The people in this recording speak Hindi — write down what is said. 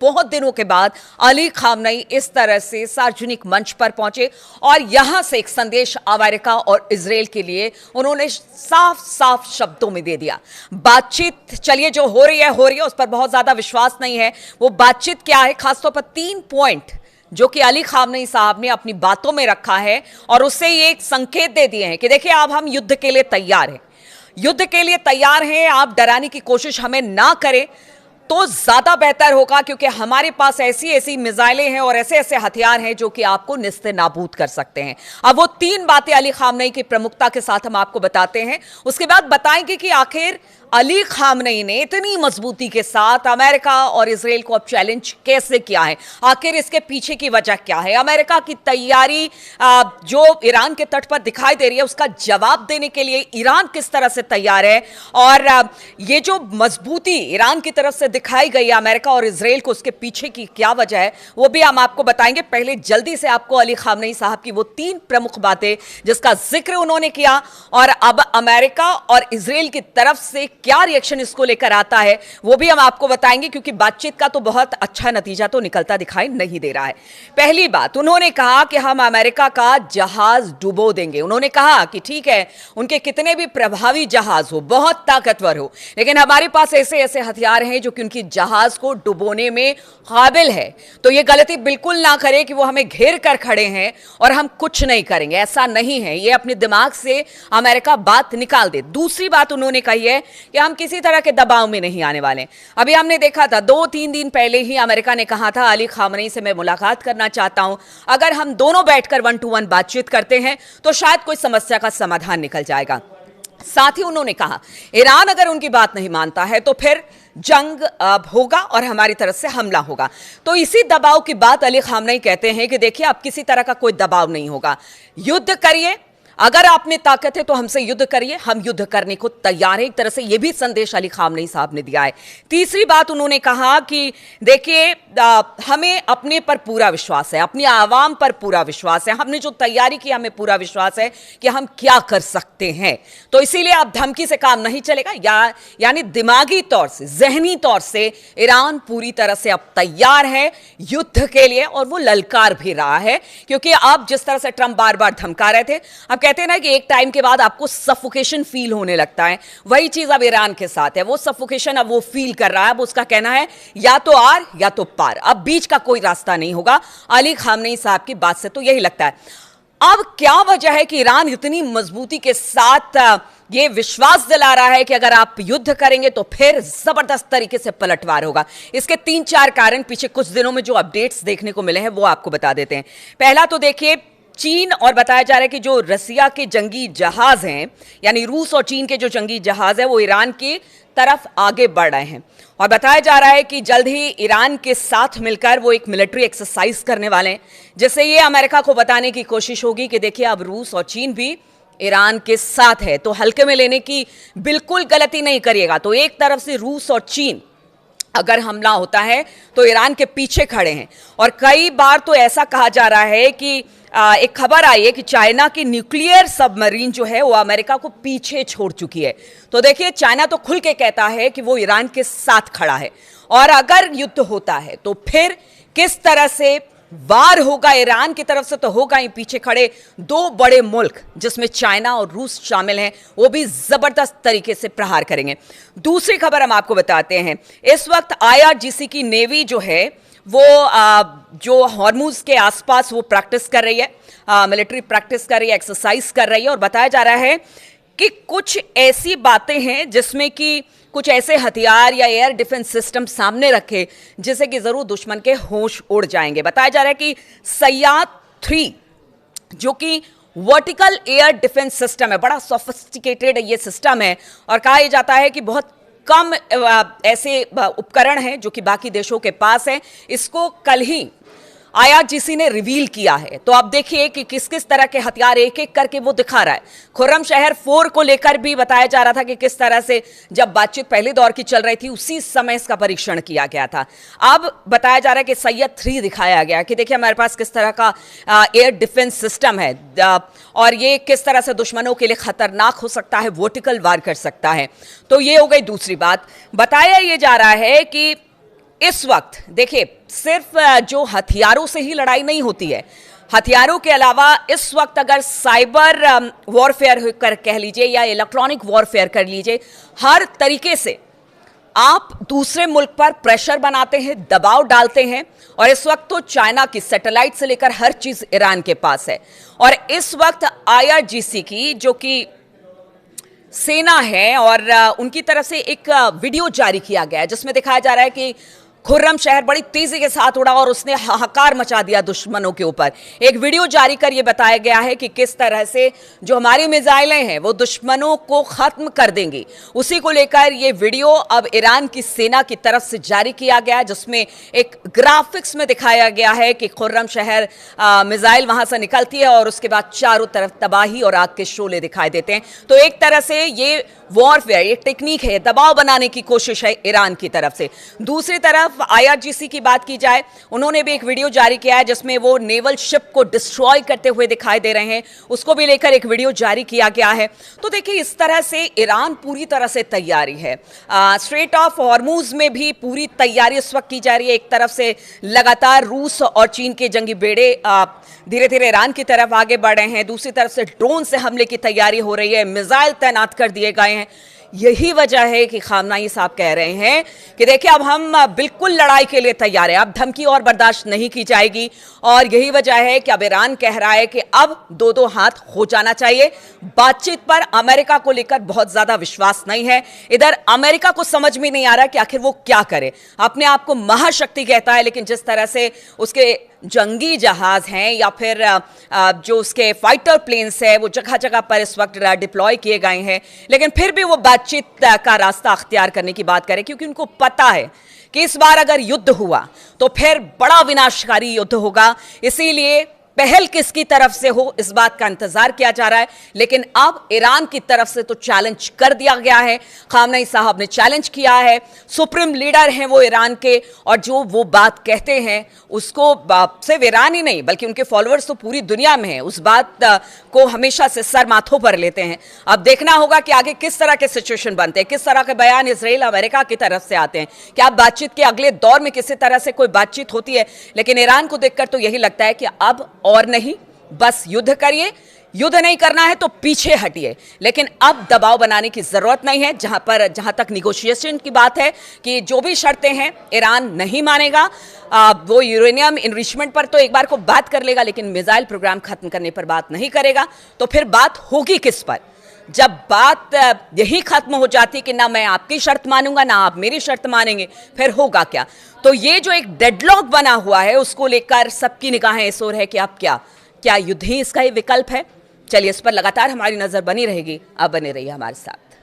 बहुत दिनों के बाद अली खामनेई इस तरह से सार्वजनिक मंच पर पहुंचे और यहां से एक संदेश अमेरिका और इजराइल के लिए उन्होंने साफ साफ शब्दों में दे दिया। बातचीत चलिए जो हो रही है उस पर बहुत ज्यादा विश्वास नहीं है। वो बातचीत क्या है, खासतौर पर 3 पॉइंट जो कि अली खामनेई साहब ने अपनी बातों में रखा है और उससे ये एक संकेत दे दिए हैं कि देखिए अब हम युद्ध के लिए तैयार हैं, युद्ध के लिए तैयार हैं। आप डराने की कोशिश हमें ना करें तो ज्यादा बेहतर होगा, क्योंकि हमारे पास ऐसी ऐसी मिसाइलें हैं और ऐसे ऐसे हथियार हैं जो कि आपको निस्ते नाबूद कर सकते हैं। अब वो 3 बातें अली खामनेई की प्रमुखता के साथ हम आपको बताते हैं, उसके बाद बताएंगे कि आखिर अली खामनेई ने इतनी मजबूती के साथ अमेरिका और इजराइल को अब चैलेंज कैसे किया है, आखिर इसके पीछे की वजह क्या है। अमेरिका की तैयारी जो ईरान के तट पर दिखाई दे रही है, उसका जवाब देने के लिए ईरान किस तरह से तैयार है और ये जो मजबूती ईरान की तरफ से दिखाई गई है अमेरिका और इजराइल को, उसके पीछे की क्या वजह है वो भी हम आपको बताएंगे। पहले जल्दी से आपको अली खामनेई साहब की वो 3 प्रमुख बातें जिसका जिक्र उन्होंने किया और अब अमेरिका और इजराइल की तरफ से क्या रिएक्शन इसको लेकर आता है वो भी हम आपको बताएंगे, क्योंकि बातचीत का तो बहुत अच्छा नतीजा तो निकलता दिखाई नहीं दे रहा है। पहली बात, उन्होंने कहा कि हम अमेरिका का जहाज डुबो देंगे। उन्होंने कहा कि ठीक है, उनके कितने भी प्रभावी जहाज हो, बहुत ताकतवर हो, लेकिन हमारे पास ऐसे ऐसे हथियार हैं जो कि उनकी जहाज को डुबोने में काबिल है। तो ये गलती बिल्कुल ना करें कि वो हमें घेर कर खड़े हैं और हम कुछ नहीं करेंगे, ऐसा नहीं है। ये अपने दिमाग से अमेरिका बात निकाल दे। दूसरी बात उन्होंने कही है कि हम किसी तरह के दबाव में नहीं आने वाले। अभी हमने देखा था 2-3 दिन पहले ही अमेरिका ने कहा था अली खामनेई से मैं मुलाकात करना चाहता हूं, अगर हम दोनों बैठकर 1 to 1 बातचीत करते हैं तो शायद कोई समस्या का समाधान निकल जाएगा। साथ ही उन्होंने कहा ईरान अगर उनकी बात नहीं मानता है तो फिर जंग होगा और हमारी तरफ से हमला होगा। तो इसी दबाव की बात अली खामनेई कहते हैं कि देखिए अब किसी तरह का कोई दबाव नहीं होगा, युद्ध करिए, अगर आप में ताकत है तो हमसे युद्ध करिए, हम युद्ध करने को तैयार हैं। एक तरह से यह भी संदेश अली खामनेई साहब ने दिया है। तीसरी बात उन्होंने कहा कि देखिए हमें अपने पर पूरा विश्वास है, अपनी आवाम पर पूरा विश्वास है, हमने जो तैयारी की हमें पूरा विश्वास है कि हम क्या कर सकते हैं। तो इसीलिए अब धमकी से काम नहीं चलेगा, यानी दिमागी तौर से, जहनी तौर से ईरान पूरी तरह से अब तैयार है युद्ध के लिए और वो ललकार भी रहा है, क्योंकि अब जिस तरह से ट्रंप बार बार धमका रहे थे, अब कहते हैं ना कि एक टाइम के बाद आपको सफोकेशन फील होने लगता है, वही चीज अब ईरान के साथ है। वो सफोकेशन अब वो फील कर रहा है। अब उसका कहना है या तो आर या तो पार, अब बीच का कोई रास्ता नहीं होगा। अली खामनेई साहब की बात से तो यही लगता है। अब क्या वजह है कि ईरान इतनी मजबूती के साथ ये विश्वास दिला रहा है कि अगर आप युद्ध करेंगे तो फिर जबरदस्त तरीके से पलटवार होगा। इसके 3-4 कारण पीछे कुछ दिनों में जो अपडेट्स देखने को मिले हैं वो आपको बता देते हैं। पहला तो देखिए चीन, और बताया जा रहा है कि जो रसिया के जंगी जहाज हैं, यानी रूस और चीन के जो जंगी जहाज है वो ईरान की तरफ आगे बढ़ रहे हैं और बताया जा रहा है कि जल्द ही ईरान के साथ मिलकर वो एक मिलिट्री एक्सरसाइज करने वाले हैं, जिससे ये अमेरिका को बताने की कोशिश होगी कि देखिए अब रूस और चीन भी ईरान के साथ है, तो हल्के में लेने की बिल्कुल गलती नहीं करिएगा। तो एक तरफ से रूस और चीन अगर हमला होता है तो ईरान के पीछे खड़े हैं और कई बार तो ऐसा कहा जा रहा है कि एक खबर आई है कि चाइना की न्यूक्लियर सबमरीन जो है वो अमेरिका को पीछे छोड़ चुकी है। तो देखिए चाइना तो खुल के कहता है कि वो ईरान के साथ खड़ा है और अगर युद्ध होता है तो फिर किस तरह से वार होगा ईरान की तरफ से, तो होगा ही पीछे खड़े 2 बड़े मुल्क जिसमें चाइना और रूस शामिल हैं, वो भी जबरदस्त तरीके से प्रहार करेंगे। दूसरी खबर हम आपको बताते हैं, इस वक्त IRGC की नेवी जो है वो जो हॉर्मुज के आसपास वो प्रैक्टिस कर रही है, मिलिट्री प्रैक्टिस कर रही है, एक्सरसाइज कर रही है और बताया जा रहा है कि कुछ ऐसी बातें हैं जिसमें कि कुछ ऐसे हथियार या एयर डिफेंस सिस्टम सामने रखे जिससे कि जरूर दुश्मन के होश उड़ जाएंगे। बताया जा रहा है कि सय्याद 3 जो कि वर्टिकल एयर डिफेंस सिस्टम है, बड़ा सोफिस्टिकेटेड ये सिस्टम है और कहा जाता है कि बहुत कम ऐसे उपकरण हैं जो कि बाकी देशों के पास हैं। इसको कल ही IRGC ने रिवील किया है। तो आप देखिए कि किस किस तरह के हथियार एक एक करके वो दिखा रहा है। खुर्रम शहर 4 को लेकर भी बताया जा रहा था कि किस तरह से जब बातचीत पहले दौर की चल रही थी उसी समय इसका परीक्षण किया गया था। अब बताया जा रहा है कि सय्यद 3 दिखाया गया कि देखिए हमारे पास किस तरह का एयर डिफेंस सिस्टम है और ये किस तरह से दुश्मनों के लिए खतरनाक हो सकता है, वर्टिकल वार कर सकता है। तो ये हो गई दूसरी बात। बताया ये जा रहा है कि इस वक्त देखिए, सिर्फ जो हथियारों से ही लड़ाई नहीं होती है, हथियारों के अलावा इस वक्त अगर साइबर वॉरफेयर कर कह लीजिए या इलेक्ट्रॉनिक वॉरफेयर कर लीजिए, हर तरीके से आप दूसरे मुल्क पर प्रेशर बनाते हैं, दबाव डालते हैं। और इस वक्त तो चाइना की सैटेलाइट से लेकर हर चीज ईरान के पास है। और इस वक्त IRGC की जो कि सेना है और उनकी तरफ से एक वीडियो जारी किया गया है जिसमें दिखाया जा रहा है कि खुर्रम शहर बड़ी तेजी के साथ उड़ा और उसने हाहाकार मचा दिया दुश्मनों के ऊपर। एक वीडियो जारी कर यह बताया गया है कि किस तरह से जो हमारी मिसाइलें हैं वो दुश्मनों को खत्म कर देंगी। उसी को लेकर यह वीडियो अब ईरान की सेना की तरफ से जारी किया गया, जिसमें एक ग्राफिक्स में दिखाया गया है कि खुर्रम शहर मिसाइल वहां से निकलती है और उसके बाद चारों तरफ तबाही और आग के शोले दिखाई देते हैं। तो एक तरह से ये वॉरफेयर, ये टेक्निक है, दबाव बनाने की कोशिश है ईरान की तरफ से। दूसरी तरफ IRGC की बात की जाए, उन्होंने भी एक वीडियो जारी किया है जिसमें वो नेवल शिप को डिस्ट्रॉय करते हुए दिखाई दे रहे हैं, उसको भी लेकर एक वीडियो जारी किया गया है। तो देखिए, इस तरह से ईरान पूरी तरह से तैयारी है। स्ट्रेट ऑफ हॉर्मूज में भी पूरी तैयारी इस वक्त की जा रही है। एक तरफ से लगातार रूस और चीन के जंगी बेड़े धीरे धीरे ईरान की तरफ आगे बढ़ रहे हैं। दूसरी तरफ से ड्रोन से हमले की तैयारी हो रही है, मिसाइल तैनात कर दिए गए हैं। यही वजह है कि खामनाई साहब कह रहे हैं कि देखिए, अब हम बिल्कुल लड़ाई के लिए तैयार हैं, अब धमकी और बर्दाश्त नहीं की जाएगी। और यही वजह है कि अब ईरान कह रहा है कि अब दो दो हाथ हो जाना चाहिए। बातचीत पर अमेरिका को लेकर बहुत ज्यादा विश्वास नहीं है। इधर अमेरिका को समझ में नहीं आ रहा कि आखिर वो क्या करे। अपने आप को महाशक्ति कहता है, लेकिन जिस तरह से उसके जंगी जहाज हैं या फिर जो उसके फाइटर प्लेन्स है वो जगह जगह पर इस वक्त डिप्लॉय किए गए हैं, लेकिन फिर भी वो बातचीत का रास्ता अख्तियार करने की बात करें, क्योंकि उनको पता है कि इस बार अगर युद्ध हुआ तो फिर बड़ा विनाशकारी युद्ध होगा। इसीलिए पहल किसकी तरफ से हो, इस बात का इंतजार किया जा रहा है। लेकिन अब ईरान की तरफ से तो चैलेंज कर दिया गया है। खामनेई साहब ने चैलेंज किया है, सुप्रीम लीडर हैं वो ईरान के, और जो वो बात कहते हैं उसको सिर्फ ईरान ही नहीं बल्कि उनके फॉलोअर्स तो पूरी दुनिया में हैं, उस बात को हमेशा से सर माथों पर लेते हैं। अब देखना होगा कि आगे किस तरह के सिचुएशन बनते हैं, किस तरह के बयान इजराइल अमेरिका की तरफ से आते हैं। क्या बातचीत के अगले दौर में किसी तरह से कोई बातचीत होती है? लेकिन ईरान को देखकर तो यही लगता है कि अब और नहीं, बस युद्ध करिए, युद्ध नहीं करना है तो पीछे हटिए। लेकिन अब दबाव बनाने की जरूरत नहीं है। जहां तक निगोशिएशन की बात है कि जो भी शर्तें हैं ईरान नहीं मानेगा। वो यूरेनियम इनरिचमेंट पर तो एक बार को बात कर लेगा, लेकिन मिसाइल प्रोग्राम खत्म करने पर बात नहीं करेगा। तो फिर बात होगी किस पर? जब बात यही खत्म हो जाती कि ना मैं आपकी शर्त मानूंगा ना आप मेरी शर्त मानेंगे, फिर होगा क्या? तो ये जो एक डेडलॉक बना हुआ है उसको लेकर सबकी निगाहें इस ओर है कि अब क्या युद्ध ही इसका ही विकल्प है? चलिए, इस पर लगातार हमारी नजर बनी रहेगी। आप बने रहिए हमारे साथ।